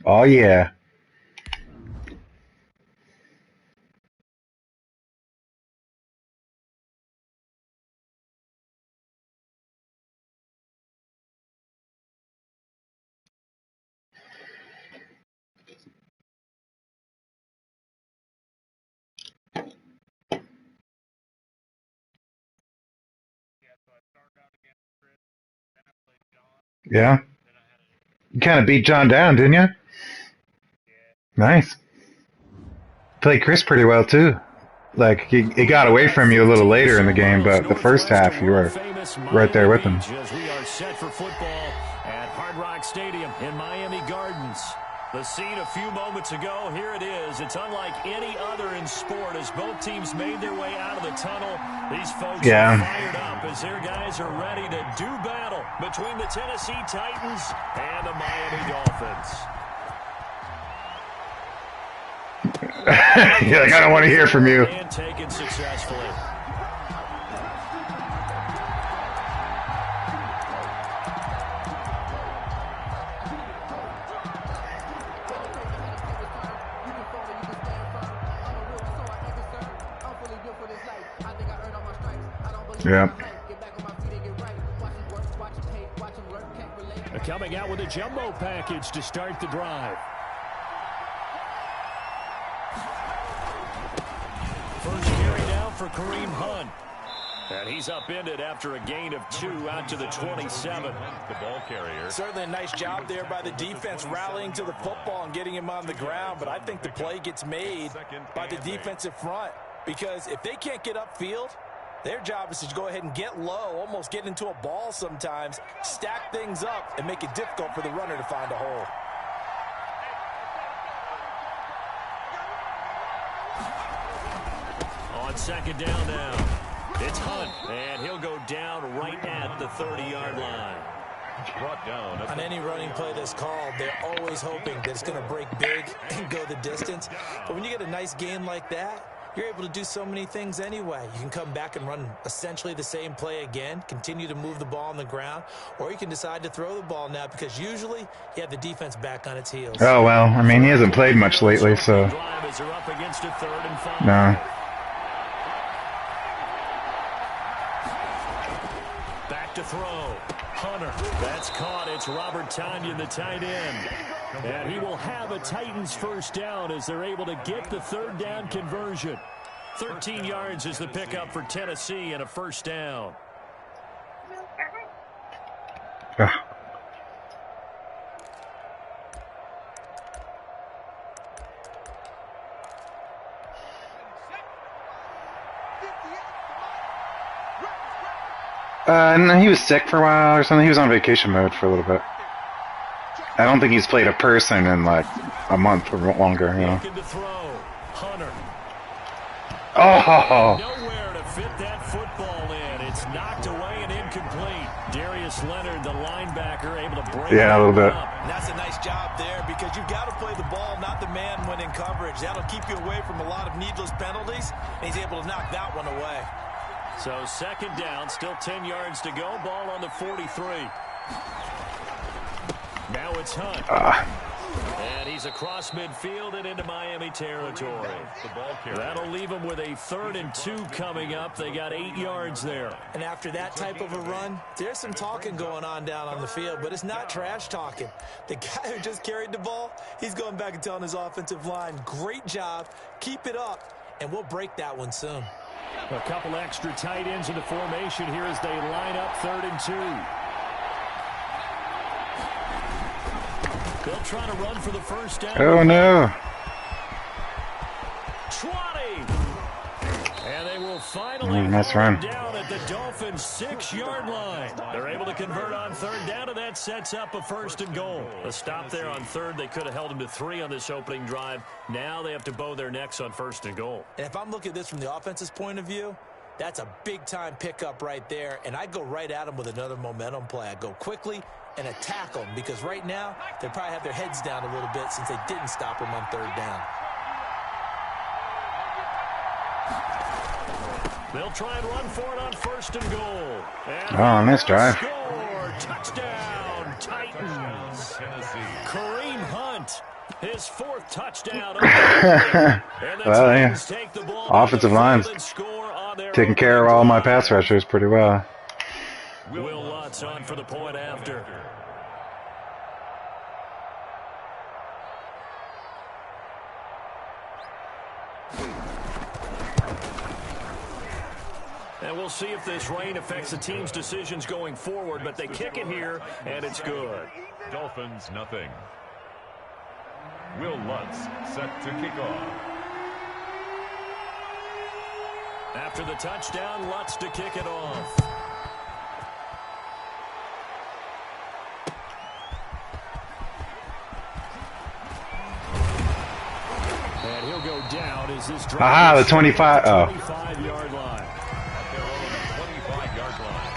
Oh yeah. Yeah. You kind of beat John down, didn't you? Nice. Played Chris pretty well too. Like he got away from you a little later in the game, but the first half you were right there with him. As we are set for football at Hard Rock Stadium in Miami Gardens. The scene a few moments ago, here it is. It's unlike any other in sport as both teams made their way out of the tunnel. These folks are fired up as their guys are ready to do battle between the Tennessee Titans and the Miami Dolphins. You're like, I don't want to hear from you. And taken successfully. Yeah. Coming out with a jumbo package to start the drive. First carry down for Kareem Hunt. And he's upended after a gain of 2 out to the 27. The ball carrier. Certainly a nice job there by the defense rallying to the football and getting him on the ground. But I think the play gets made by the defensive front. Because if they can't get upfield, their job is to go ahead and get low, almost get into a ball sometimes, stack things up, and make it difficult for the runner to find a hole. On second down now, it's Hunt, and he'll go down right at the 30-yard line. Brought down. On any running play that's called, they're always hoping that it's going to break big and go the distance. But when you get a nice gain like that, you're able to do so many things anyway. You can come back and run essentially the same play again, continue to move the ball on the ground, or you can decide to throw the ball now because usually you have the defense back on its heels. Oh, well, I mean, he hasn't played much lately, so. No. Back to throw. Hunter. That's caught. It's Robert Tonyan, the tight end. And he will have a Titans first down as they're able to get the third down conversion. 13 yards is the pickup for Tennessee and a first down. No, he was sick for a while or something. He was on vacation mode for a little bit. I don't think he's played a person in like a month or longer, you know. Oh! Nowhere to fit that football in. It's knocked away and incomplete. Darius Leonard, the linebacker, able to break. Yeah, a little bit. And that's a nice job there because you've got to play the ball, not the man when in coverage. That'll keep you away from a lot of needless penalties, and he's able to knock that one away. So second down, still 10 yards to go. Ball on the 43. Now it's Hunt. And he's across midfield and into Miami territory. That'll leave him with a 3rd and 2 coming up. They got 8 yards there. And after that type of a run, there's some talking going on down on the field, but it's not trash talking. The guy who just carried the ball, he's going back and telling his offensive line, great job, keep it up, and we'll break that one soon. A couple extra tight ends in the formation here as they line up 3rd and 2. They'll try to run for the first down. Oh, no. 20. And they will finally nice run. Down at the Dolphins' 6-yard line. They're able to convert on 3rd down, and that sets up a 1st and goal. A stop there on 3rd. They could have held them to 3 on this opening drive. Now they have to bow their necks on 1st and goal. And if I'm looking at this from the offense's point of view, that's a big-time pickup right there, and I go right at them with another momentum play. I go quickly and attack them because right now they probably have their heads down a little bit since they didn't stop them on 3rd down. They'll try and run for it on 1st and goal. And oh, nice drive. Score. Touchdown, Titans. Kareem Hunt, his 4th touchdown. Well, yeah. Offensive line's taking care of all my pass rushers pretty well. Will Lutz on for the point after. And we'll see if this rain affects the team's decisions going forward, but they kick it here, and it's good. Dolphins, nothing. Will Lutz set to kick off. After the touchdown, Lutz to kick it off. And he'll go down as this drive. Aha, the 25. Oh. 25-yard line. At their own 25-yard line.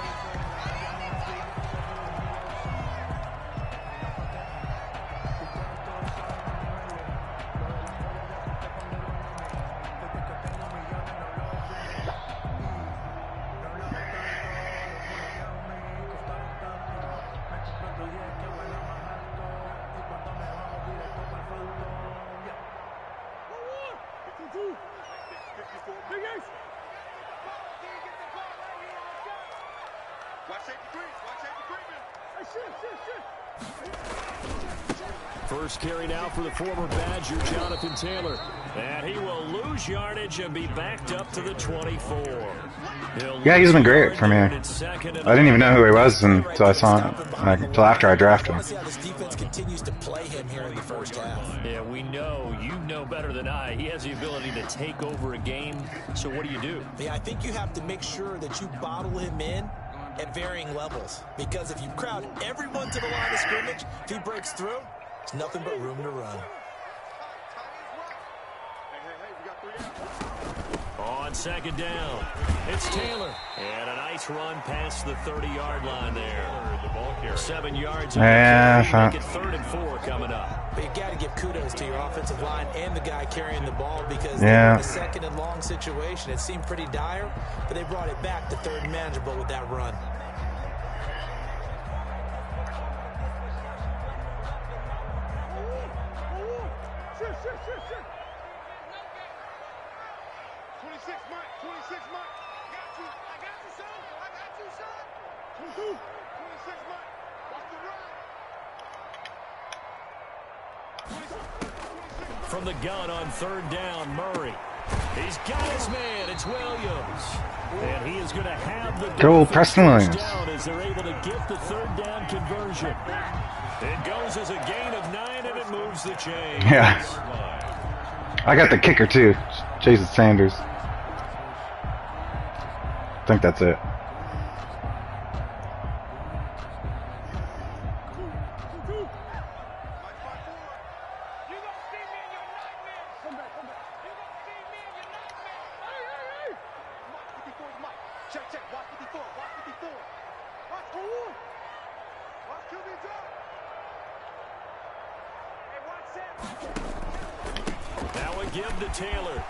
First carry now for the former Badger, Jonathan Taylor. And he will lose yardage and be backed up to the 24. Yeah, he's been great for me. I didn't even know who he was until I saw him, until after I drafted him. See how this defense continues to play him here in the first half. Yeah, we know. You know better than I. He has the ability to take over a game. So what do? Yeah, I think you have to make sure that you bottle him in at varying levels. Because if you crowd everyone to the line of scrimmage, if he breaks through, it's nothing but room to run. On 2nd down, it's Taylor. And a nice run past the 30-yard line there. The ball carrier. 7 yards. Yeah, make it 3rd and 4 coming up. But you got to give kudos to your offensive line and the guy carrying the ball because yeah. in a 2nd and long situation, it seemed pretty dire, but they brought it back to 3rd and manageable with that run. From the gun on 3rd down, Murray. He's got his man. It's Williams. And he is going to have the go Preston Williams down as they're able to get the 3rd down conversion. It goes as a gain of 9, and it moves the chains. Yeah. I got the kicker, too. Jason Sanders. I think that's it. Now a give to Taylor.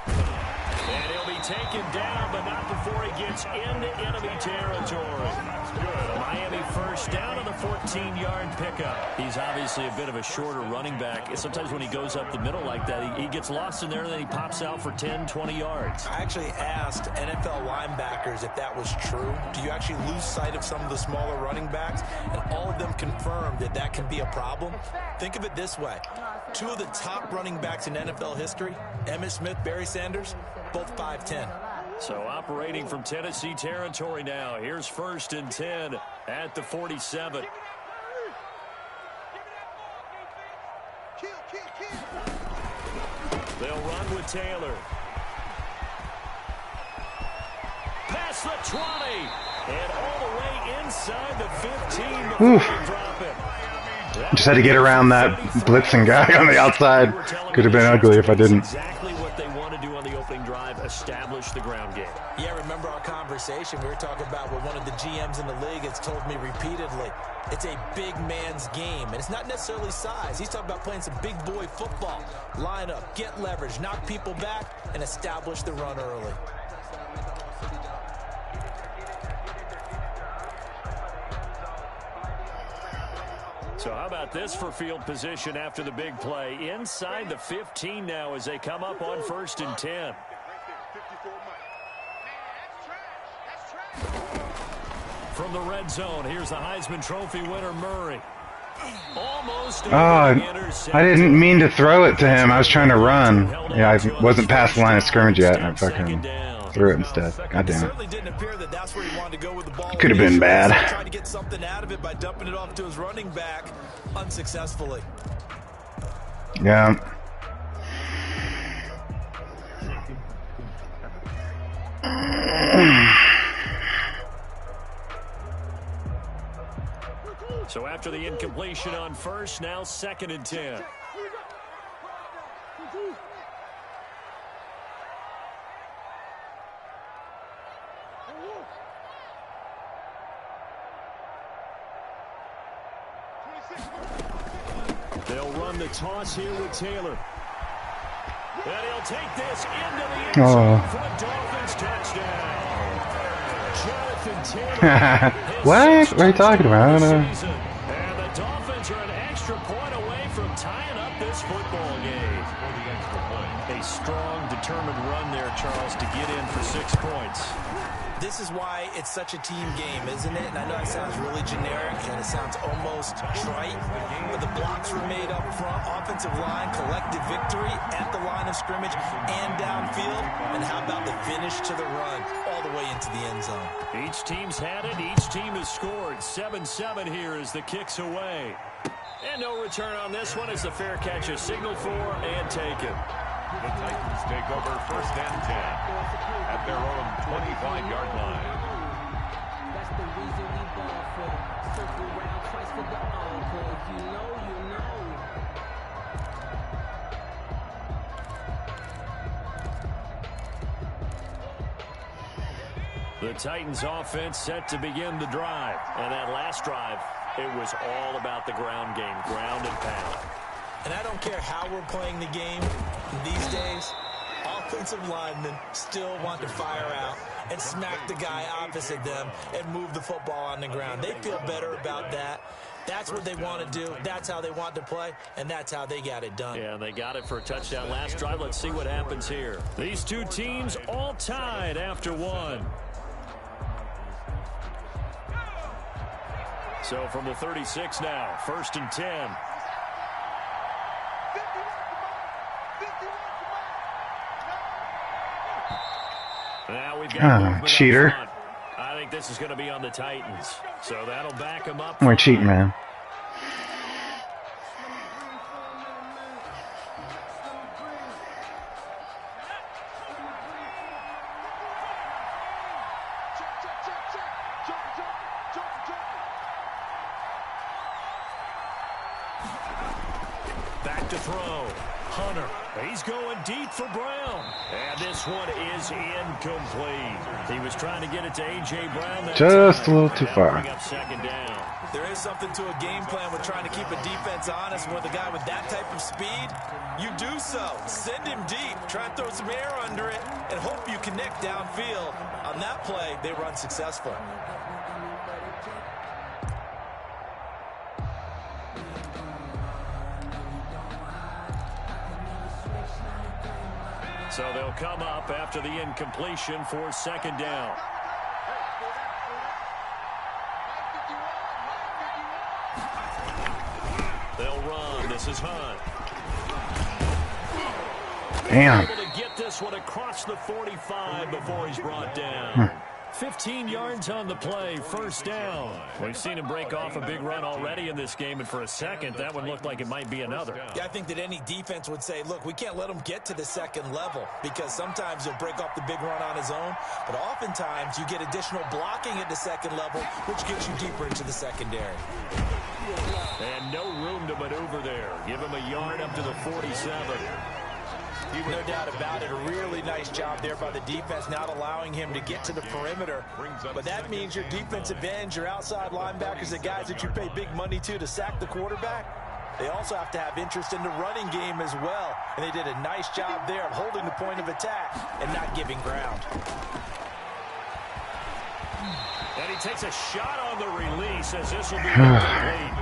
And he'll be taken down, but not before he gets into enemy territory. Good. Miami first down on the 14-yard pickup. He's obviously a bit of a shorter running back. Sometimes when he goes up the middle like that, he gets lost in there, and then he pops out for 10, 20 yards. I actually asked NFL linebackers if that was true. Do you actually lose sight of some of the smaller running backs? And all of them confirmed that that can be a problem. Think of it this way. 2 of the top running backs in NFL history, Emmitt Smith, Barry Sanders, both 5'10". So operating from Tennessee territory now. Here's 1st and 10 at the 47. They'll run with Taylor. Past the 20. And all the way inside the 15 before they drop it. Just had to get around that blitzing guy on the outside. Could have been ugly if I didn't. Exactly what they want to do on the opening drive, establish the ground game. Yeah, remember our conversation? We were talking about what one of the GMs in the league has told me repeatedly. It's a big man's game, and it's not necessarily size. He's talking about playing some big boy football. Line up, get leverage, knock people back, and establish the run early. So how about this for field position after the big play? Inside the 15 now as they come up on 1st and 10. From the red zone, here's the Heisman Trophy winner, Murray. Almost I didn't mean to throw it to him. I was trying to run. Yeah, I wasn't past the line of scrimmage yet, and I fucking threw it instead. God damn it. Could have been bad. Tried to get something out of it by dumping it off to his running back unsuccessfully. Yeah. So after the incompletion on 1st, now 2nd and 10. They'll run the toss here with Taylor. And he'll take this into the end zone for a Dolphins touchdown. Jonathan Taylor. What are you talking about? I don't know. And the Dolphins are an extra point away from tying up this football game. A strong, determined run there, Charles, to get in for 6 points. This is why it's such a team game, isn't it? And I know it sounds really generic and it sounds almost trite, but the blocks were made up front, offensive line, collective victory at the line of scrimmage and downfield. And how about the finish to the run all the way into the end zone? Each team's had it. Each team has scored. 7-7 here as the kick's away. And no return on this one as the fair catch is signaled for and taken. The Titans take over 1st and 10 at their own 25-yard line. That's the reason we ball for. Circle round twice for the encore. If you know, you know. The Titans offense set to begin the drive. And that last drive, it was all about the ground game, ground and pound. And I don't care how we're playing the game these days, offensive linemen still want to fire out and smack the guy opposite them and move the football on the ground. They feel better about that. That's what they want to do. That's how they want to play, and that's how they got it done. Yeah, they got it for a touchdown last drive. Let's see what happens here. These two teams all tied after one. So from the 36 now, 1st and 10. Now we've got cheater. I think this is going to be on the Titans. So that'll back them up. We're cheating, man. Back to throw. Hunter. He's going deep for Brown. And this one is incomplete. He was trying to get it to A.J. Brown. Just a little too far. Bring up 2nd down. There is something to a game plan with trying to keep a defense honest. With a guy with that type of speed, you do so. Send him deep. Try and throw some air under it and hope you connect downfield. On that play, they were unsuccessful. So they'll come up after the incompletion for 2nd down. They'll run. This is Hunt. Damn. Able to get this one across the 45 before he's brought down. 15 yards on the play, 1st down. We've seen him break off a big run already in this game, and for a second, that one looked like it might be another. Yeah, I think that any defense would say, look, we can't let him get to the 2nd level because sometimes he'll break off the big run on his own, but oftentimes you get additional blocking at the 2nd level, which gets you deeper into the secondary. And no room to maneuver there. Give him a yard up to the 47. No doubt about it. A really nice job there by the defense, not allowing him to get to the perimeter. But that means your defensive ends, your outside linebackers, the guys that you pay big money to sack the quarterback, they also have to have interest in the running game as well. And they did a nice job there of holding the point of attack and not giving ground. And he takes a shot on the release as this will be incomplete.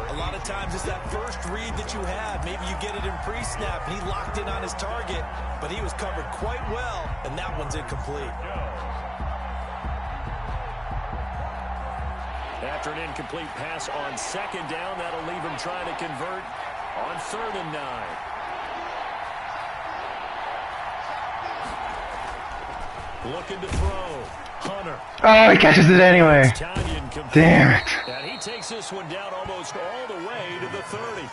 A lot of times it's that first read that you have. Maybe you get it in pre-snap, and he locked in on his target, but he was covered quite well, and that one's incomplete. After an incomplete pass on second down, that'll leave him trying to convert on 3rd and 9. Looking to throw. Hunter. Oh, he catches it anyway. Damn it. And he takes this one down almost all the way to the 30.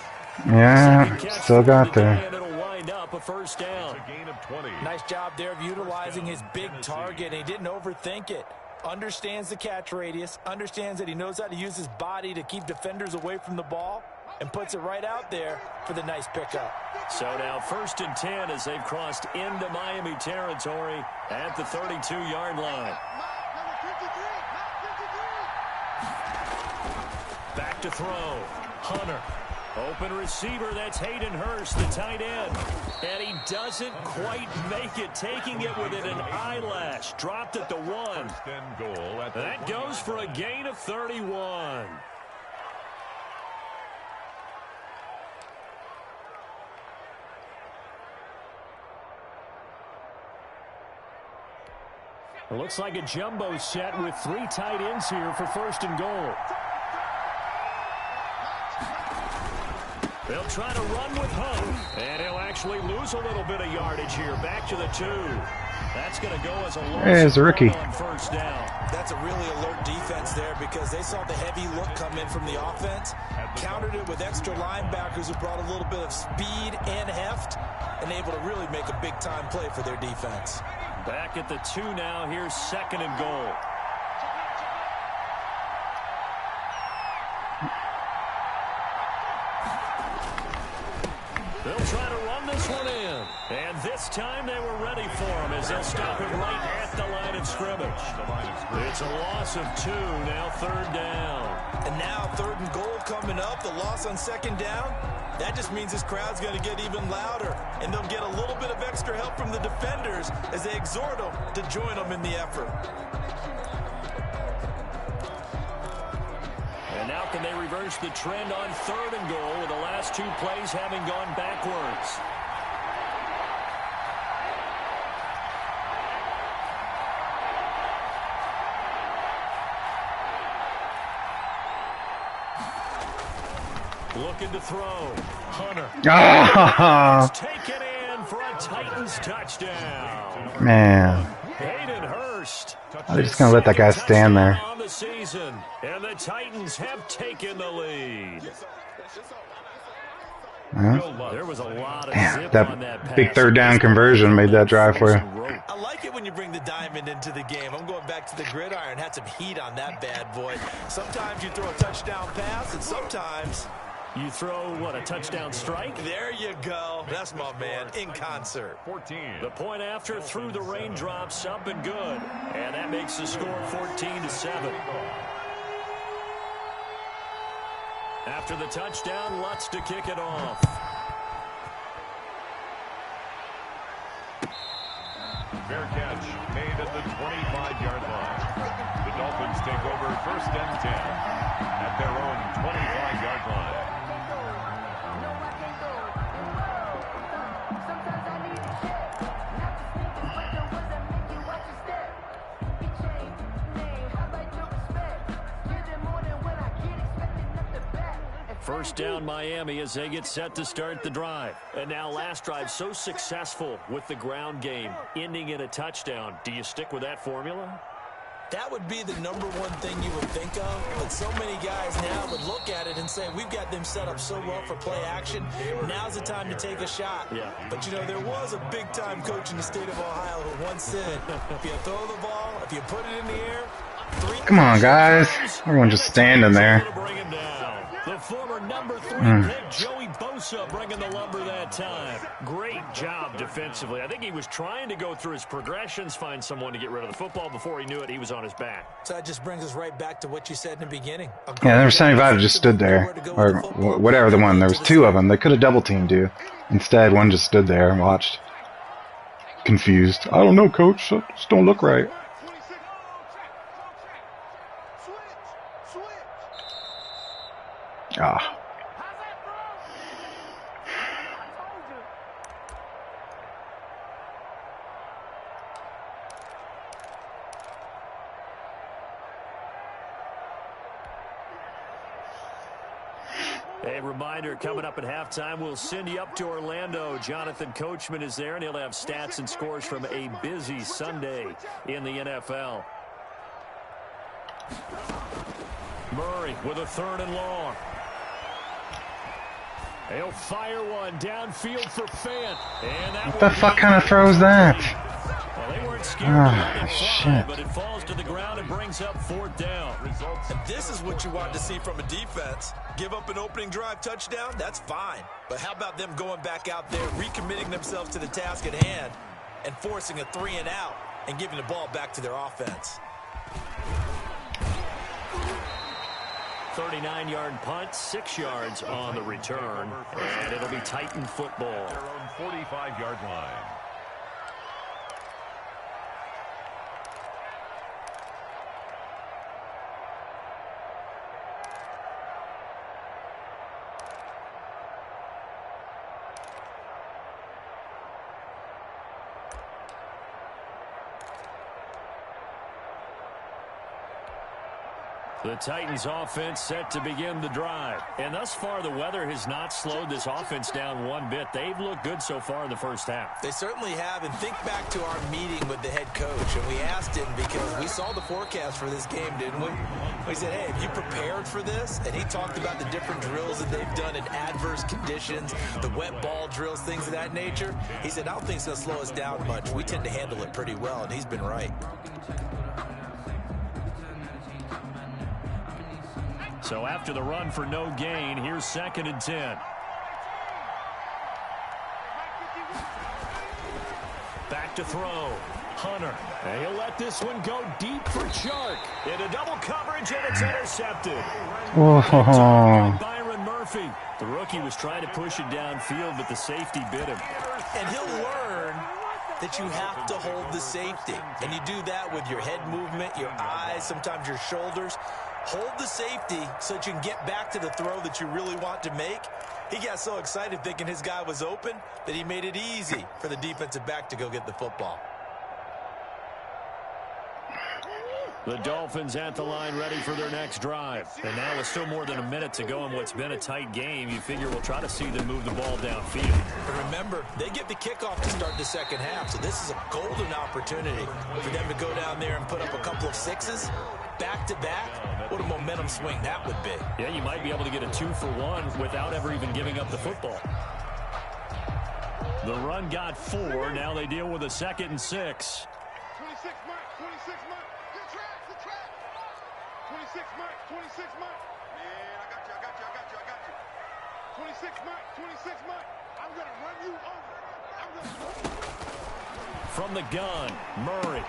Yeah, still got there. And it'll wind up a 1st down. A gain of 20. Nice job there of utilizing his big target. He didn't overthink it. Understands the catch radius. Understands that he knows how to use his body to keep defenders away from the ball. And puts it right out there for the nice pickup. So now 1st and 10 as they've crossed into Miami territory at the 32-yard line. Back to throw. Hunter. Open receiver, that's Hayden Hurst, the tight end. And he doesn't quite make it, taking it within an eyelash. Dropped at the 1. First and goal at the That goes for a gain of 31. It looks like a jumbo set with 3 tight ends here for 1st and goal. They'll try to run with Hunt, and he'll actually lose a little bit of yardage here. Back to the 2. That's going to go as a loss. There's a rookie. On 1st down. That's a really alert defense there because they saw the heavy look come in from the offense, countered it with extra linebackers who brought a little bit of speed and heft, and able to really make a big-time play for their defense. Back at the 2 now. Here's 2nd and goal. They'll try to run this one in. And this time they were ready for him as they'll stop him right at the line of scrimmage. It's a loss of 2, now 3rd down. And now 3rd and goal coming up, the loss on 2nd down. That just means this crowd's going to get even louder, and they'll get a little bit of extra help from the defenders as they exhort them to join them in the effort. And now can they reverse the trend on 3rd and goal with the last 2 plays having gone backwards? Looking to throw. Hunter. Oh, Taken in for a Titans touchdown. man. Hayden Hurst. They're just going to let that guy stand there. On the season, and the Titans have taken the lead. Huh? There was a lot of Damn, zip on that that big pass. 3rd down conversion made that drive for you. I like it when you bring the diamond into the game. I'm going back to the gridiron. Had some heat on that bad boy. Sometimes you throw a touchdown pass, and sometimes you throw, what, a touchdown strike? there you go. That's my man, in concert. 14. The point after through the raindrops, up and good. And that makes the score 14-7. After the touchdown, Lutz to kick it off. Fair catch made at the 25-yard line. The Dolphins take over 1st and 10 at their own 25-yard line. First down Miami as they get set to start the drive. And now last drive so successful with the ground game, ending in a touchdown. Do you stick with that formula? That would be the number one thing you would think of, but so many guys now would look at it and say, we've got them set up so well for play action. Now's the time to take a shot. Yeah. But, you know, there was a big-time coach in the state of Ohio who once said, if you throw the ball, if you put it in the air, Come on, guys. Everyone just standing there. The former number 3 pick, Joey Bosa, bringing the lumber that time. Great job defensively. I think he was trying to go through his progressions, find someone to get rid of the football. Before he knew it, he was on his back. So that just brings us right back to what you said in the beginning. Yeah, number 75 just stood there. Or whatever the one. There was 2 of them. They could have double-teamed you. Instead, one just stood there and watched. Confused. I don't know, coach. That just don't look right. Ah. A reminder, coming up at halftime, we'll send you up to Orlando. Jonathan Coachman is there, and he'll have stats and scores from a busy Sunday in the NFL. Murray with a 3rd and long. He'll fire one downfield for Fant. And that What the fuck kind of throw is that? Well, they weren't scared to let it fly, shit. but it falls to the ground and brings up 4th down. And this is what you want to see from a defense. Give up an opening drive touchdown, that's fine. But how about them going back out there, recommitting themselves to the task at hand, and forcing a 3 and out, and giving the ball back to their offense. 39-yard punt, 6 yards on the return, and it'll be Titan football. Their own 45-yard line. The Titans offense set to begin the drive. And thus far, the weather has not slowed this offense down one bit. They've looked good so far in the first half. They certainly have. And think back to our meeting with the head coach. And we asked him because we saw the forecast for this game, didn't we? We said, hey, have you prepared for this? And he talked about the different drills that they've done in adverse conditions, the wet ball drills, things of that nature. He said, I don't think it's going to slow us down much. We tend to handle it pretty well. And he's been right. So after the run for no gain, here's 2nd and 10. Back to throw. Hunter. And he'll let this one go deep for Chark. Into double coverage, and it's intercepted. Whoa. Byron Murphy. The rookie was trying to push it downfield, but the safety bit him. And he'll learn that you have to hold the safety. And you do that with your head movement, your eyes, sometimes your shoulders. Hold the safety so that you can get back to the throw that you really want to make. He got so excited thinking his guy was open that he made it easy for the defensive back to go get the football. The Dolphins at the line ready for their next drive. And now with still more than a minute to go in what's been a tight game, you figure we'll try to see them move the ball downfield. But remember, they get the kickoff to start the second half, so this is a golden opportunity for them to go down there and put up a couple of 6s back-to-back. What a momentum swing that would be. Yeah, you might be able to get a 2-for-1 without ever even giving up the football. The run got 4. Now they deal with a 2nd and 6. 26 Mike, 26 Mike. Good track, good track. 26 Mike, 26 Mike. Yeah, I got you. 26 Mike, 26 Mike. I'm going to run you over. From the gun, Murray.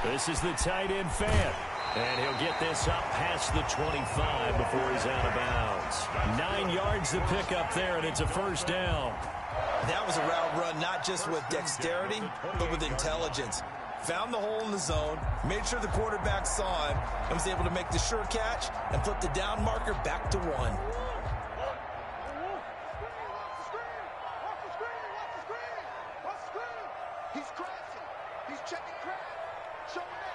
This is the tight end Fant. And he'll get this up past the 25 before he's out of bounds. 9 yards to pick up there, and it's a 1st down. That was a route run not just with dexterity, but with intelligence. Found the hole in the zone, made sure the quarterback saw him, and was able to make the sure catch and flip the down marker back to 1. Watch the screen. He's crashing. He's checking crash. Showing it.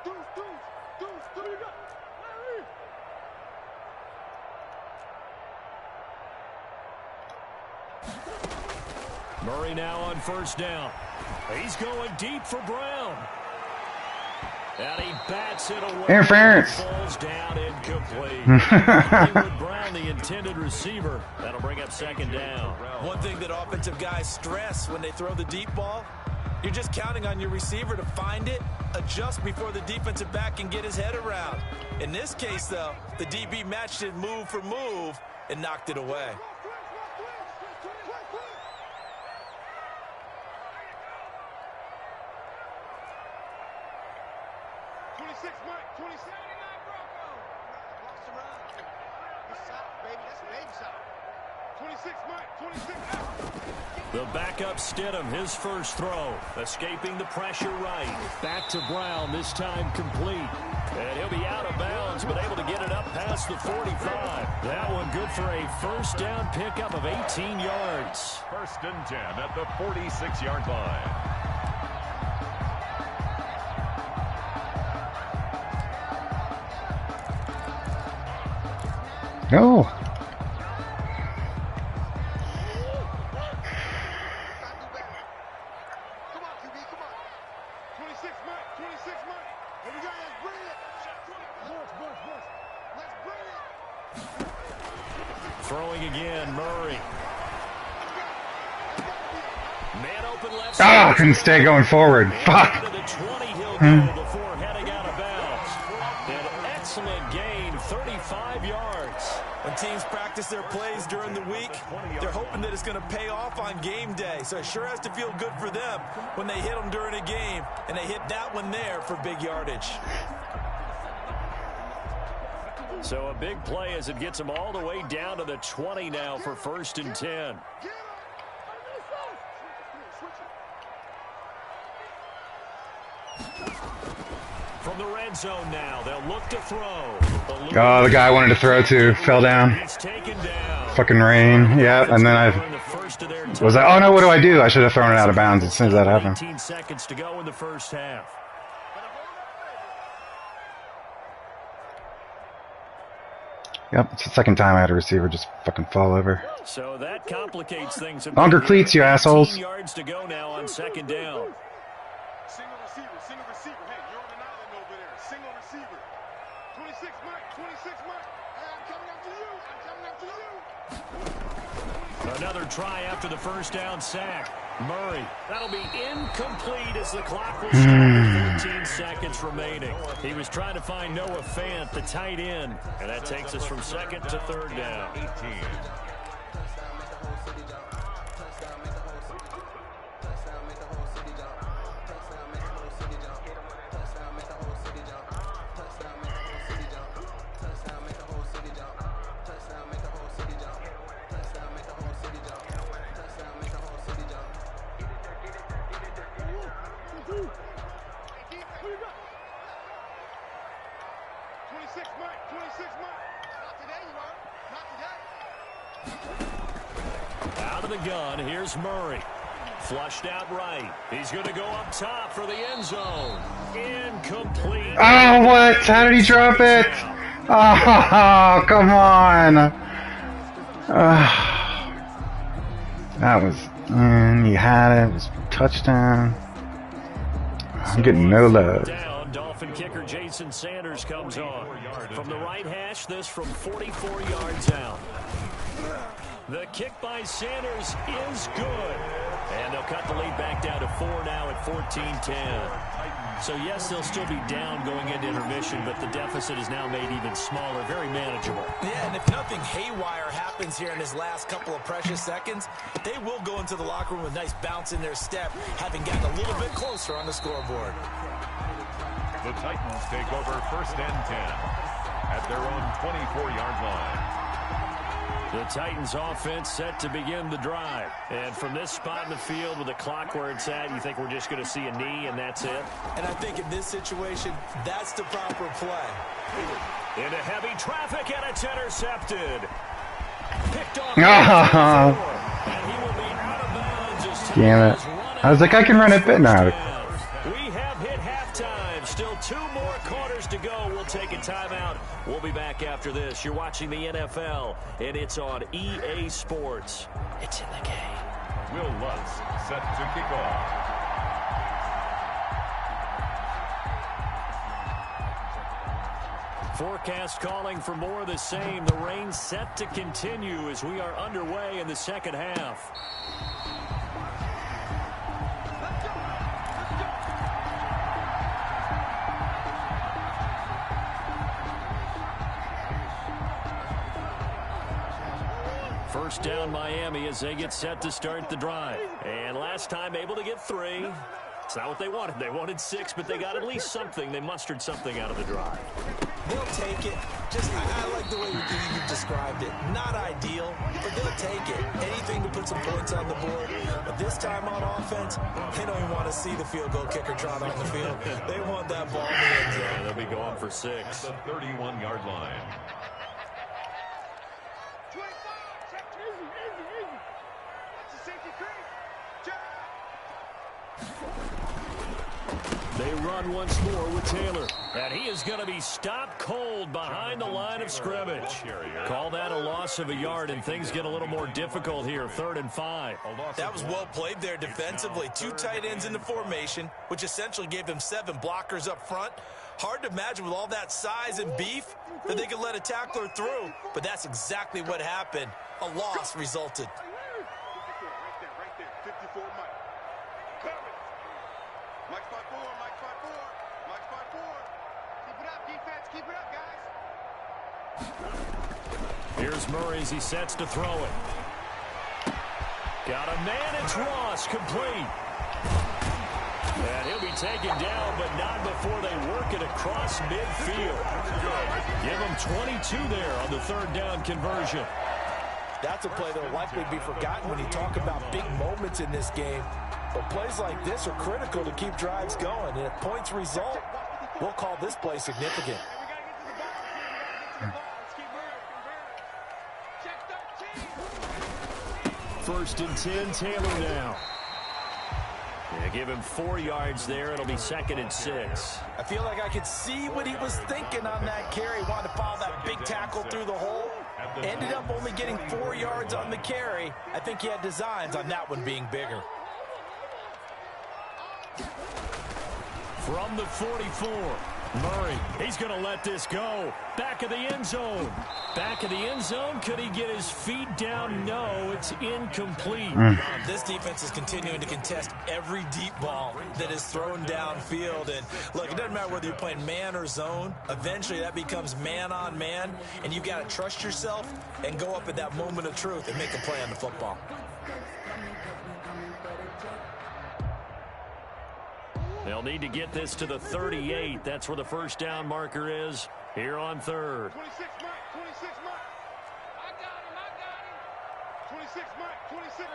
Deuce. Murray now on 1st down. He's going deep for Brown. And he bats it away. Interference. Falls down incomplete. Hollywood Brown, the intended receiver. That'll bring up 2nd down. One thing that offensive guys stress when they throw the deep ball, you're just counting on your receiver to find it, adjust before the defensive back can get his head around. In this case, though, the DB matched it move for move and knocked it away. 26 Mike, 26. Lost the run. He's soft, baby. That's a baby soft. 26 The backup Stidham, his first throw, escaping the pressure right. Back to Brown, this time complete. And he'll be out of bounds, but able to get it up past the 45. That one good for a first down pickup of 18 yards. 1st and 10 at the 46-yard line. No. Throwing again, Murray. Man open left. Ah, couldn't stay going forward. Fuck. To the 20 he'll go before heading out of bounds. An excellent gain, 35 yards. When teams practice their plays during the week, they're hoping that it's going to pay off on game day. So it sure has to feel good for them when they hit them during a game, and they hit that one there for big yardage. So a big play as it gets them all the way down to the 20 now for 1st and 10. From the red zone now, they'll look to throw. Oh, the guy I wanted to throw to fell down. He's taken down. Fucking rain. Yeah, and then I was like, oh no, what do I do? I should have thrown it out of bounds as soon as that happened. 18 seconds to go in the first half. Yep, it's the second time I had a receiver just fucking fall over. So that complicates things. Longer cleats, you assholes. 18 yards to go now on 2nd down. Single receiver. Hey, you're on an island over there. Single receiver. 26 Mike, 26 Mike. Hey, I'm coming after you. Another try after the first down sack. Murray. That'll be incomplete as the clock will start with 14 seconds remaining. He was trying to find Noah Fant, the tight end. And that takes us from 2nd to 3rd down. 18. Out of the gun, here's Murray. Flushed out right. He's going to go up top for the end zone. Incomplete. Oh, what? How did he drop it? Oh, come on. That was, you had it. It was a touchdown. I'm getting no love. Down, Dolphin kicker Jason Sanders comes on. From the right hash, this from 44 yards out. The kick by Sanders is good. And they'll cut the lead back down to 4 now at 14-10. So, yes, they'll still be down going into intermission, but the deficit is now made even smaller, very manageable. Yeah, and if nothing haywire happens here in his last couple of precious seconds, they will go into the locker room with a nice bounce in their step, having gotten a little bit closer on the scoreboard. The Titans take over 1st and 10 at their own 24-yard line. The Titans offense set to begin the drive. And from this spot in the field with the clock where it's at, you think we're just going to see a knee and that's it? And I think in this situation, that's the proper play. Into heavy traffic and it's intercepted. Picked off. And he will be out of bounds as Damn it. I was like, I can run it, but no. We have hit halftime. Still 2 more quarters to go. We'll take a timeout. We'll be back after this. You're watching the NFL, and it's on EA Sports. It's in the game. Will Lutz set to kick off. Forecast calling for more of the same. The rain set to continue as we are underway in the second half. First down Miami as they get set to start the drive. And last time able to get 3. It's not what they wanted. They wanted 6, but they got at least something. They mustered something out of the drive. They'll take it. Just, I like the way you described it. Not ideal, but they'll take it. some points on the board. But this time on offense, they don't even want to see the field goal kicker trot on the field. They want that ball in the end zone. Yeah, they'll be going for 6. The 31-yard line. They run once more with Taylor. And he is going to be stopped cold behind the line of scrimmage. Call that a loss of a yard, and things get a little more difficult here. 3rd and 5. That was well played there defensively. 2 tight ends in the formation, which essentially gave them 7 blockers up front. Hard to imagine with all that size and beef that they could let a tackler through, but that's exactly what happened. A loss resulted. Right there. 54 Mike. Mike's 5'4", Mike's 5'4", Mike's 5'4". Keep it up, defense. Keep it up, guys. Here's Murray as he sets to throw it. Got a man. It's Ross, complete. And he'll be taken down, but not before they work it across midfield. Give him 22 there on the 3rd down conversion. That's a play that will likely be forgotten when you talk about big moments in this game. But plays like this are critical to keep drives going. And if points result, we'll call this play significant. First and 10, Taylor now. Yeah, give him 4 yards there. It'll be 2nd and 6. I feel like I could see what he was thinking on that carry. Wanted to follow that big tackle through the hole. Ended up only getting 4 yards on the carry. I think he had designs on that one being bigger. From the 44, Murray, he's going to let this go. Back of the end zone. Back of the end zone. Could he get his feet down? No, it's incomplete. This defense is continuing to contest every deep ball that is thrown downfield. And look, it doesn't matter whether you're playing man or zone. Eventually that becomes man on man. And you've got to trust yourself and go up at that moment of truth and make a play on the football. They'll need to get this to the 38. That's where the 1st down marker is here on 3rd. 26 Mike, 26 Mike. I got him. 26 Mike, 26.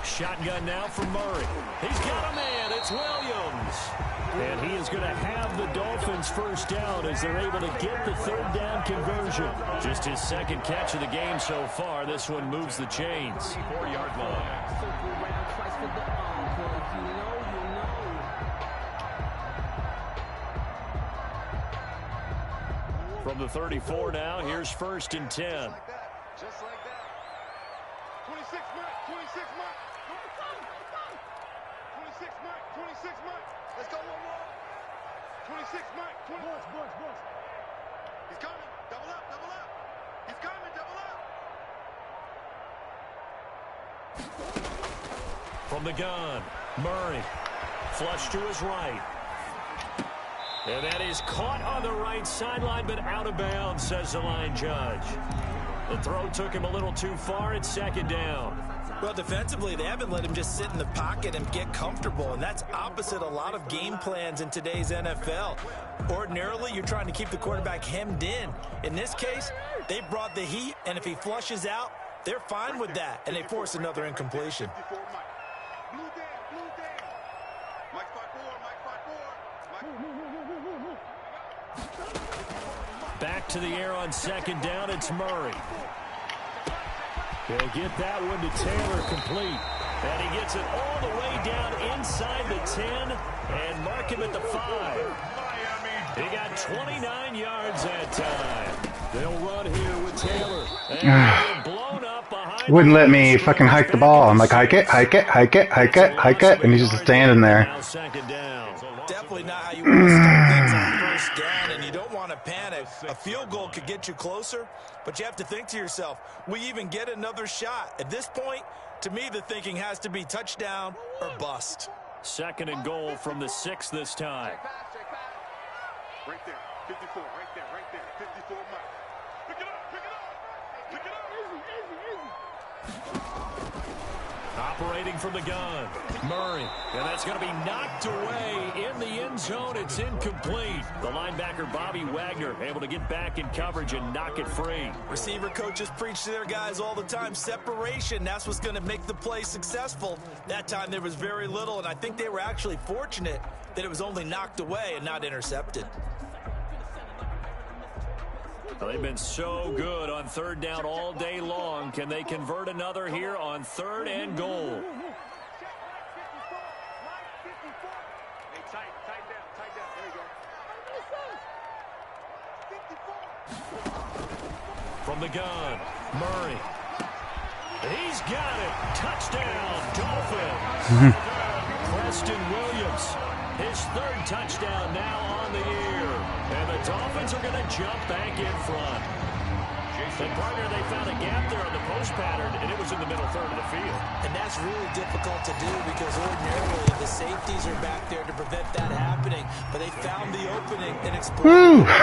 Shotgun now from Murray. He's got a man. It's Williams. And he is going to have the Dolphins 1st down as they're able to get the 3rd down conversion. Just his 2nd catch of the game so far. This one moves the chains. 4-yard line. Circle around twice for the encore. If you know, you know. From the 34 now, here's 1st and 10. Just like that. 26 Mike, 26 Mike. 26 Mike, 26 Mike. Let's go one more. 26 Mike, 20. Boys. He's coming. Double up. He's coming, double up. From the gun, Murray. Flush to his right. And that is caught on the right sideline, but out of bounds, says the line judge. The throw took him a little too far. It's 2nd down. Well, defensively, they haven't let him just sit in the pocket and get comfortable, and that's opposite a lot of game plans in today's NFL. Ordinarily, you're trying to keep the quarterback hemmed in. In this case, they brought the heat, and if he flushes out, they're fine with that, and they force another incompletion. 54 Mike. Blue down. Mike's 5'4", Back to the air on 2nd down. It's Murray. They'll get that one to Taylor, complete. And he gets it all the way down inside the 10 and mark him at the 5. He got 29 yards that time. They'll run here with Taylor. And they're blown up behind. Wouldn't let me fucking hike the ball. I'm like, hike it. And he's just standing there. Now 2nd down. Definitely not how you want to start things on 1st down, and you don't want to panic. A field goal could get you closer, but you have to think to yourself, we even get another shot. At this point, to me, the thinking has to be touchdown or bust. 2nd and goal from the 6 this time. Right there. 54. Right there. 54 Mike. Pick it up. Operating from the gun, Murray. And that's going to be knocked away in the end zone. It's incomplete. The linebacker, Bobby Wagner, able to get back in coverage and knock it free. Receiver coaches preach to their guys all the time. Separation, that's what's going to make the play successful. That time there was very little, and I think they were actually fortunate that it was only knocked away and not intercepted. Well, they've been so good on third down all day long. Can they convert another here on third and goal? From the gun, Murray. He's got it. Touchdown, Dolphins. Preston Williams, his third touchdown now on the year. And the Dolphins are going to jump back in front. And partner, they found a gap there on the post pattern, and it was in the middle third of the field. And that's really difficult to do because ordinarily the safeties are back there to prevent that happening. But they found the opening and exploited it.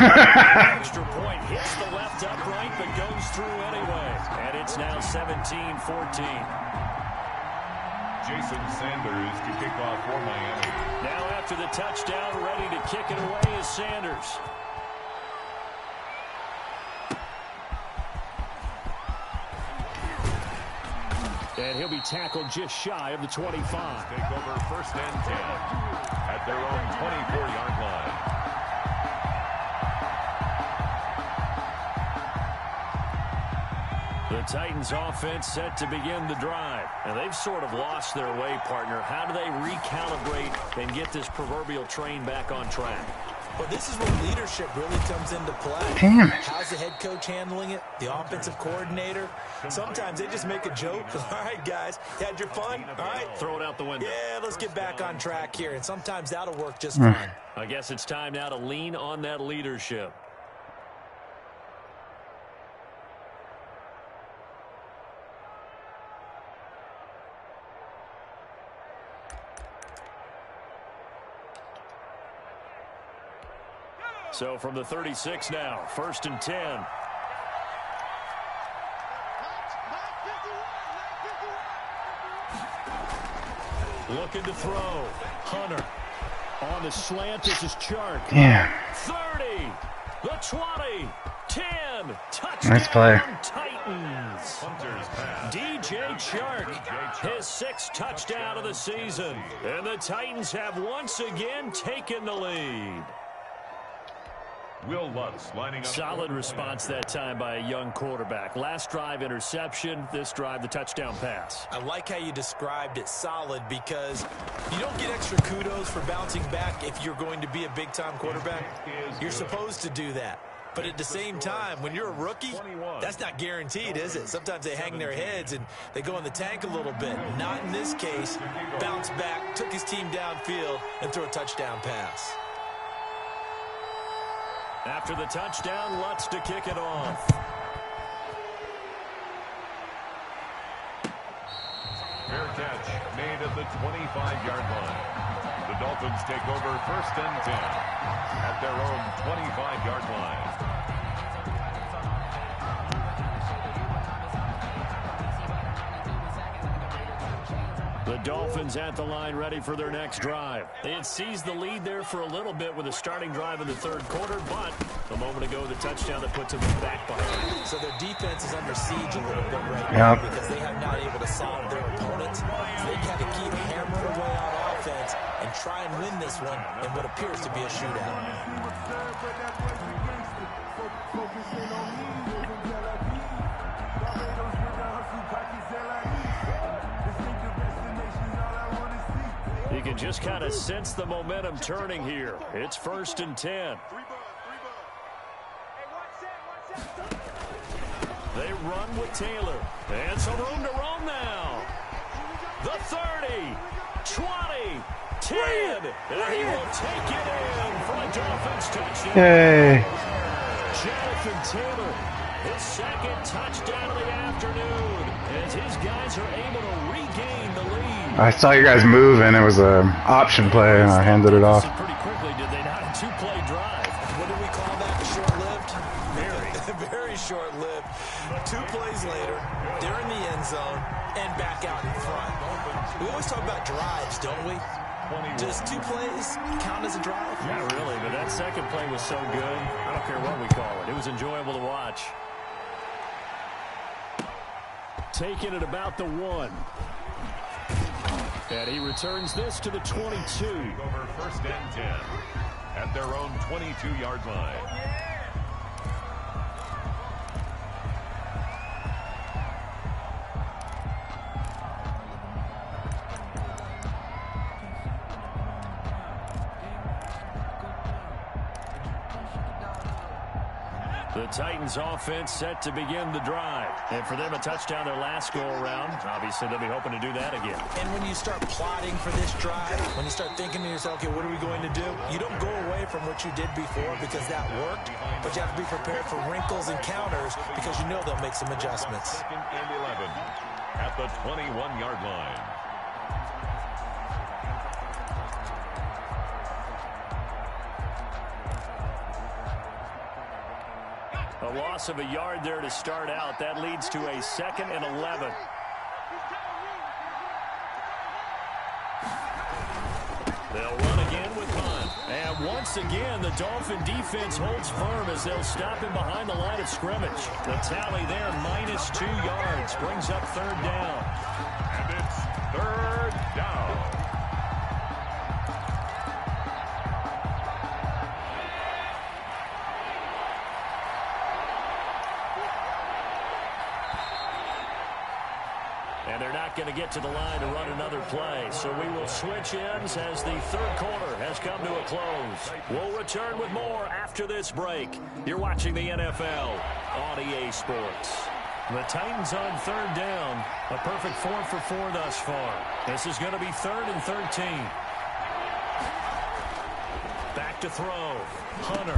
Extra point hits the left upright, but goes through anyway. And it's now 17-14. Jason Sanders to kick off for Miami. Now after the touchdown, ready to kick it away is Sanders. And he'll be tackled just shy of the 25. Take over first and 10 at their own 24-yard line. The Titans offense set to begin the drive. And they've sort of lost their way, partner. How do they recalibrate and get this proverbial train back on track? Well, this is where leadership really comes into play. Damn it. How's the head coach handling it? The offensive coordinator? Sometimes they just make a joke. All right, guys, you had your fun? All right. Throw it out the window. Yeah, let's get back on track here. And sometimes that'll work just fine. I guess it's time now to lean on that leadership. So from the 36 now, first and 10. Looking to throw. Hunter. On the slant, this is Chark. Yeah. 30. The 20. 10. Touchdown. Nice play. Titans. Hunter's pass. DJ Chark. His sixth touchdown of the season. And the Titans have once again taken the lead. Will Lutz lining up. Solid response that time by a young quarterback. Last drive interception, this drive the touchdown pass. I like how you described it, solid, because you don't get extra kudos for bouncing back if you're going to be a big-time quarterback. You're supposed to do that. But at the same time, when you're a rookie, that's not guaranteed, is it? Sometimes they hang their heads and they go in the tank a little bit. Not in this case. Bounce back, took his team downfield, and threw a touchdown pass. After the touchdown, Lutz to kick it off. Fair catch made at the 25-yard line. The Dolphins take over first and 10 at their own 25-yard line. The Dolphins at the line ready for their next drive. They had seized the lead there for a little bit with a starting drive in the third quarter, but a moment ago the touchdown that puts them back behind. So their defense is under siege a little bit right now because they have not able to solve their opponents. So they got to keep hammering away on offense and try and win this one in what appears to be a shootout. You can just kind of sense the momentum turning here. It's first and 10. They run with Taylor. And some room to roam now. The 30, 20, 10. And he will take it in for a Dolphins touchdown. Yay. Jonathan Taylor, his second touchdown of the afternoon, as his guys are able to regain the lead. I saw you guys move, and it was an option play, and I handed it off. Pretty quickly, did they not? A two-play drive. what do we call that? Short-lived? Very short-lived. 2 plays later, they're in the end zone and back out in front. We always talk about drives, don't we? Does 2 plays count as a drive? Not really, but that second play was so good. I don't care what we call it. It was enjoyable to watch. Taking it about the 1. And he returns this to the 22. Over first and 10 at their own 22-yard line. The Titans offense set to begin the drive. And for them, a touchdown their last go-around. Obviously, they'll be hoping to do that again. And when you start plotting for this drive, when you start thinking to yourself, okay, what are we going to do? You don't go away from what you did before because that worked, but you have to be prepared for wrinkles and counters because you know they'll make some adjustments. Second and 11 at the 21-yard line. A loss of a yard there to start out. That leads to a 2nd and 11. They'll run again with punt. And once again, the Dolphin defense holds firm as they'll stop him behind the line of scrimmage. The tally there, -2 yards, brings up 3rd down. And it's 3rd down. And they're not going to get to the line to run another play. So we will switch ends as the 3rd quarter has come to a close. We'll return with more after this break. You're watching the NFL on EA Sports. The Titans on 3rd down. A perfect 4 for 4 thus far. This is going to be 3rd and 13. Back to throw. Hunter.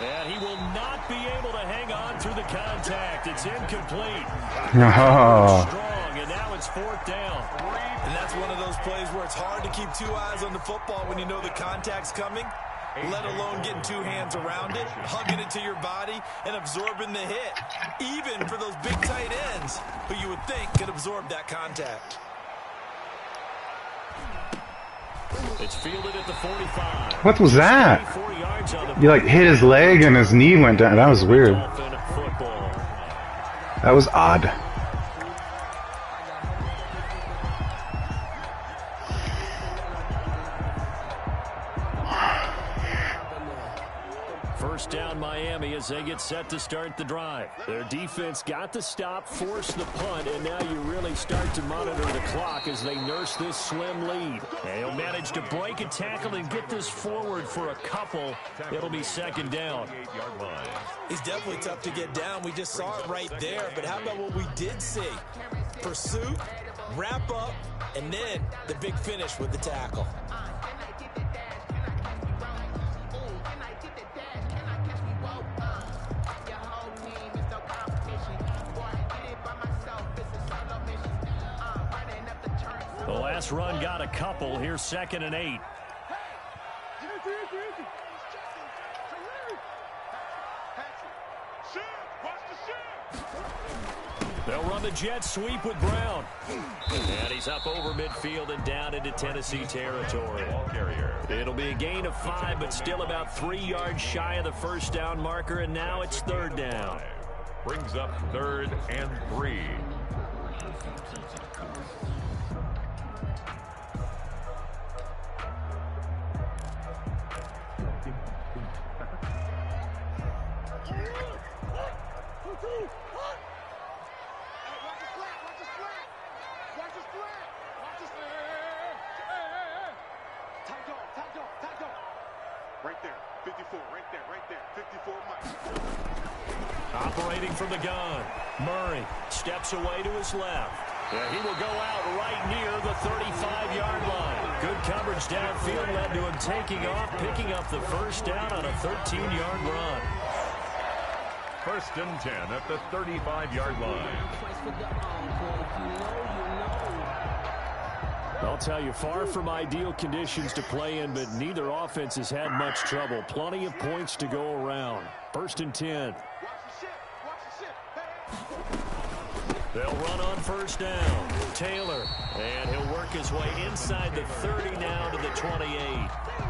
And he will not be able to hang on through the contact. It's incomplete. Strong, and now it's 4th down. And that's one of those plays where it's hard to keep 2 eyes on the football when you know the contact's coming, let alone getting 2 hands around it, hugging it to your body, and absorbing the hit. Even for those big tight ends who you would think could absorb that contact. It's fielded at the 45. What was that? You like hit his leg and his knee went down. That was weird. That was odd. First down Miami as they get set to start the drive. Their defense got the stop, forced the punt, and now you really start to monitor the clock as they nurse this slim lead. And he'll manage to break a tackle and get this forward for a couple. It'll be 2nd down. He's definitely tough to get down. We just saw it right there. But how about what we did see? Pursuit, wrap up, and then the big finish with the tackle. The last run got a couple. Here's 2nd and 8. They'll run the jet sweep with Brown. And he's up over midfield and down into Tennessee territory. It'll be a gain of 5, but still about 3 yards shy of the first down marker, and now it's 3rd down. Brings up 3rd and 3. Right there, 54, right there, 54 Mike. Operating from the gun, Murray steps away to his left. Yeah, he will go out right near the 35-yard line. Good coverage downfield led to him taking off, picking up the first down on a 13-yard run. 1st and 10 at the 35-yard line. I'll tell you, far from ideal conditions to play in, but neither offense has had much trouble. Plenty of points to go around. 1st and 10. They'll run on 1st down. Taylor, and he'll work his way inside the 30 now to the 28.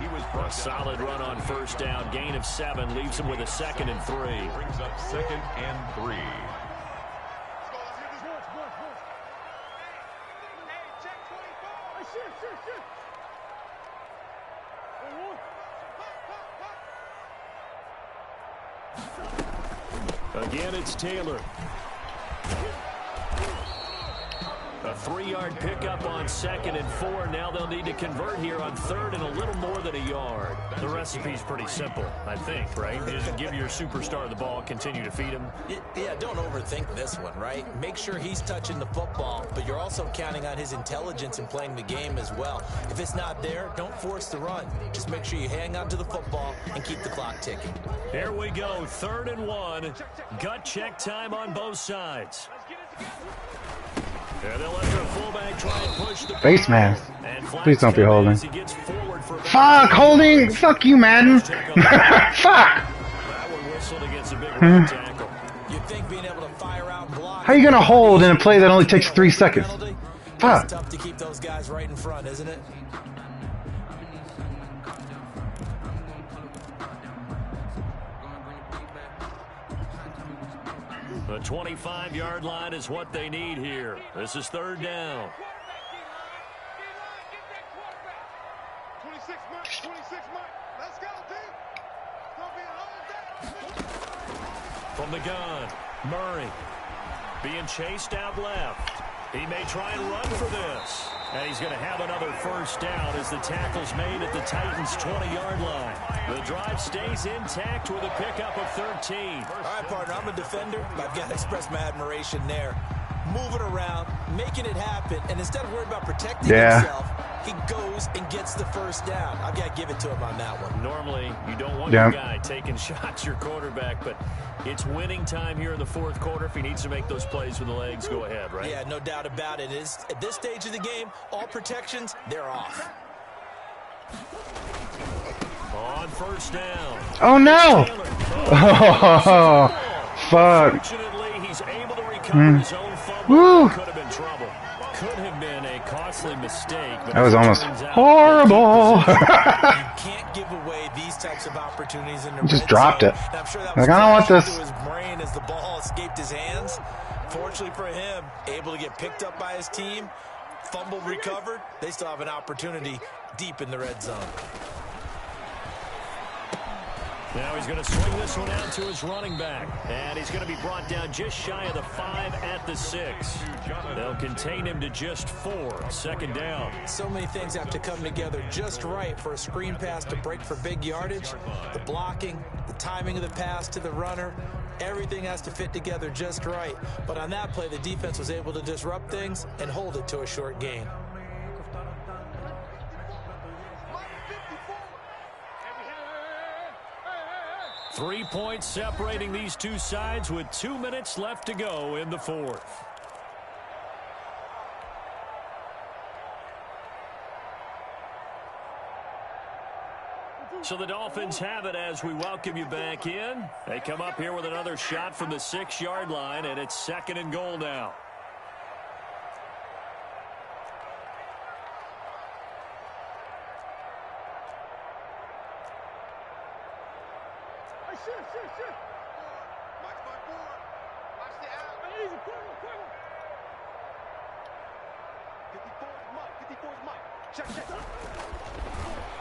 He was a solid run on 1st down. Gain of 7 leaves him with a 2nd and 3. Brings up 2nd and 3. Again, it's Taylor. A 3-yard pickup on 2nd and 4. Now they'll need to convert here on 3rd and a little more than a yard. The recipe's pretty simple, I think, right? You just give your superstar the ball, continue to feed him. Yeah, don't overthink this one, right? Make sure he's touching the football, but you're also counting on his intelligence in playing the game as well. If it's not there, don't force the run. Just make sure you hang on to the football and keep the clock ticking. Here we go, 3rd and 1. Gut check time on both sides. Yeah, they'll let their fullback try and push the Face man. Please don't be holding. Fuck, holding! Fuck you, Madden! Fuck! That one whistled against a big right tackle. You'd think being able to fire out and block. How are you gonna hold in a play that only takes 3 seconds? Fuck. It's tough to keep those guys right in front, isn't it? The 25-yard line is what they need here. This is 3rd down. 26 months, 26 months. Let's go, team. Don't be a whole day. From the gun, Murray being chased out left. He may try and run for this. And he's going to have another 1st down as the tackle's made at the Titans' 20-yard line. The drive stays intact with a pickup of 13. All right, partner, I'm a defender, but I've got to express my admiration there. Moving around, making it happen, and instead of worrying about protecting himself, he goes and gets the 1st down. I've got to give it to him on that one. Normally, you don't want your guy taking shots, your quarterback, but it's winning time here in the 4th quarter. If he needs to make those plays with the legs, go ahead, right? Yeah, no doubt about it. At this stage of the game, all protections, they're off. On 1st down. Oh, no! Oh, fuck. Fortunately, he's able to recover his own fumble. Could have been trouble. Could have been a costly mistake. But that was almost horrible. You can't give away these types of opportunities in the Just red dropped zone. it. And I'm sure that Like, was I don't want this. to his brain as the ball escaped his hands. Fortunately for him, able to get picked up by his team, fumbled, recovered. They still have an opportunity deep in the red zone. Now he's going to swing this one out to his running back. And he's going to be brought down just shy of the 5 at the 6. They'll contain him to just 4. 2nd down. So many things have to come together just right for a screen pass to break for big yardage. The blocking, the timing of the pass to the runner, everything has to fit together just right. But on that play, the defense was able to disrupt things and hold it to a short gain. 3 points separating these two sides with 2 minutes left to go in the 4th. So the Dolphins have it as we welcome you back in. They come up here with another shot from the 6-yard line, and it's 2nd and goal now.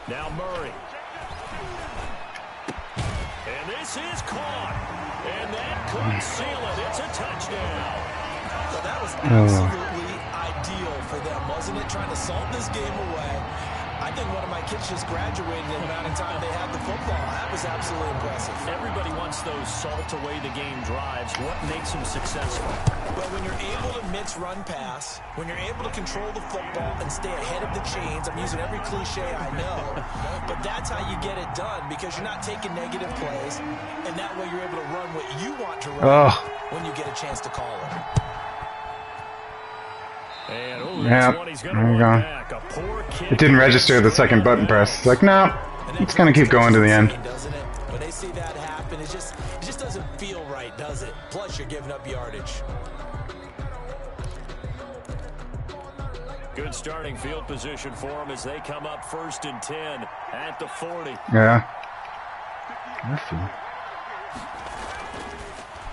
Now Murray. And this is caught. And that could seal it. It's a touchdown. So that was absolutely ideal for them, wasn't it? Trying to salt this game away. I think one of my kids just graduated in the amount of time they had the football. That was absolutely impressive. Everybody wants those salt away the game drives. What makes them successful? Well, when you're able to mix run pass, when you're able to control the football and stay ahead of the chains, I'm using every cliche I know, but that's how you get it done because you're not taking negative plays, and that way you're able to run what you want to run when you get a chance to call it. And, ooh, Yeah, one he's there you go. back. A poor kick. It didn't register the second button press. It's like, no, it's gonna keep going to the end. Doesn't it? When they see that happen, it just doesn't feel right, does it? Plus, you're giving up yardage. Good starting field position for them as they come up 1st and 10 at the 40. Yeah.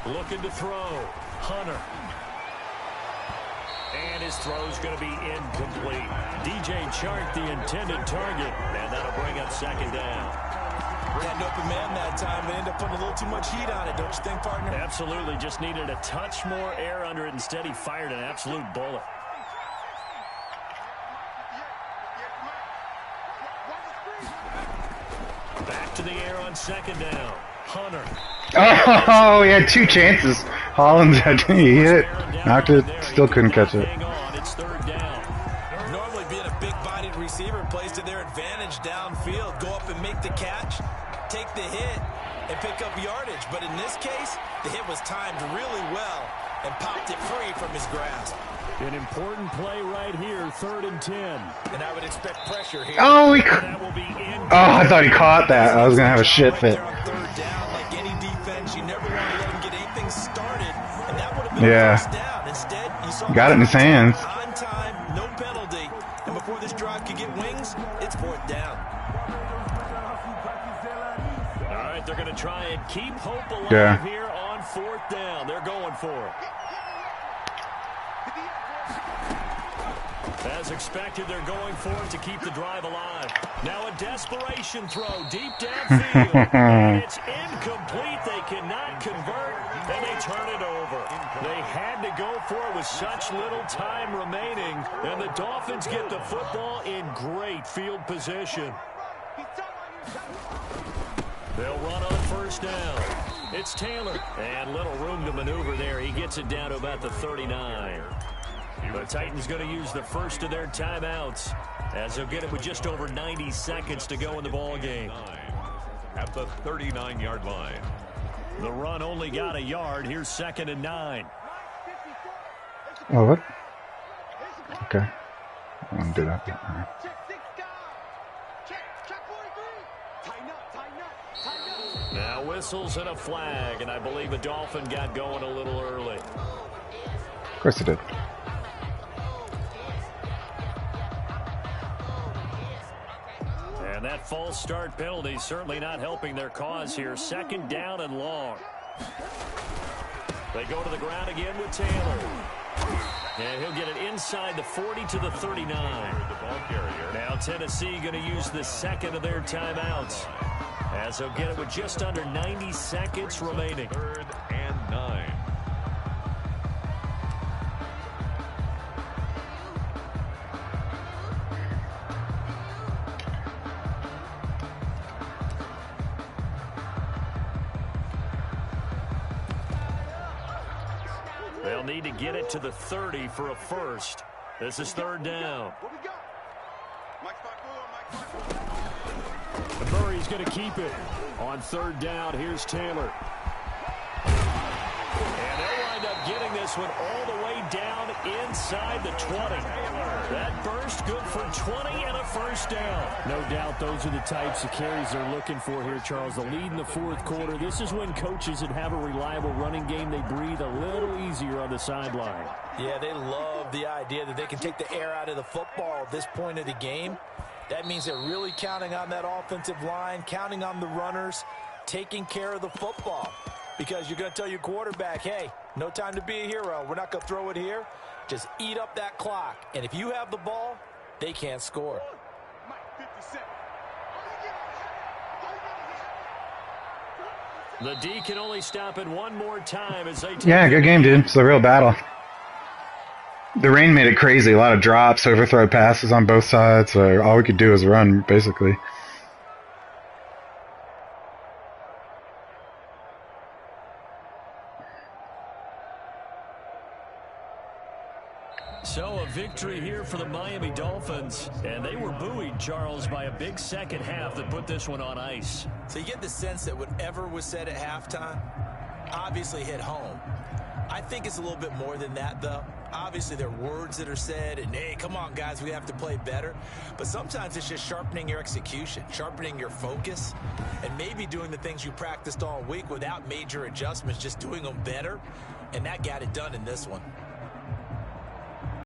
Looking to throw. Hunter. And his throw's going to be incomplete. DJ Chark, the intended target, and that'll bring up 2nd down. Had an open man that time, but ended up putting a little too much heat on it, don't you think, partner? Absolutely. Just needed a touch more air under it. Instead, he fired an absolute bullet. Back to the air on 2nd down. Hunter. Oh, he had 2 chances. Hollins had he hit it, knocked it, still couldn't catch it. It's 3rd down. Normally being a big-bodied receiver plays to their advantage downfield. Go up and make the catch, take the hit, and pick up yardage. But in this case, the hit was timed really well and popped it free from his grasp. An important play right here, 3rd and 10. And I would expect pressure here. Oh, That will be in. I thought he caught that. I was gonna have a shit Right fit. there on 3rd down, like any defense, you never want to let him get anything started, and that would have been Yeah. a first down. Instead, you saw Got it in his hands. on time, no penalty, and before this drive could get wings, it's 4th down. All right, they're going to try and keep hope alive Yeah. here on 4th down. They're going for it. As expected, they're going for it to keep the drive alive. Now a desperation throw deep downfield. And it's incomplete. They cannot convert, and they turn it over. They had to go for it with such little time remaining, and the Dolphins get the football in great field position. They'll run on 1st down. It's Taylor, and little room to maneuver there. He gets it down to about the 39. The Titans going to use the first of their timeouts as they'll get it with just over 90 seconds to go in the ball game. At the 39-yard line. The run only got a yard. Here's 2nd and 9. Oh, what? Okay. I want to do that. All right. Now whistles and a flag, and I believe a Dolphin got going a little early. Of course it did. And that false start penalty certainly not helping their cause here. 2nd down and long. They go to the ground again with Taylor. And he'll get it inside the 40 to the 39. Now Tennessee going to use the 2nd of their timeouts, as they'll get it with just under 90 seconds remaining. 3rd and 9. They'll need to get it to the 30 for a first. This is 3rd down. And Murray's going to keep it. On 3rd down, here's Taylor. And they'll wind up getting this one all the way down inside the 20. That burst good for 20 and a first down. No doubt those are the types of carries they're looking for here, Charles. The lead in the 4th quarter. This is when coaches that have a reliable running game, they breathe a little easier on the sideline. Yeah, they love the idea that they can take the air out of the football at this point of the game. That means they're really counting on that offensive line, counting on the runners, taking care of the football. Because you're going to tell your quarterback, hey, no time to be a hero. We're not going to throw it here. Just eat up that clock. And if you have the ball, they can't score. The D can only stop it one more time as they take Yeah, good game, dude. It's a real battle. The rain made it crazy. A lot of drops, overthrow passes on both sides. So all we could do was run, basically. So a victory here for the Miami Dolphins, and they were buoyed, Charles, by a big second half that put this one on ice. So you get the sense that whatever was said at halftime obviously hit home. I think it's a little bit more than that, though. Obviously, there are words that are said, and, hey, come on, guys, we have to play better. But sometimes it's just sharpening your execution, sharpening your focus, and maybe doing the things you practiced all week without major adjustments, just doing them better. And that got it done in this one.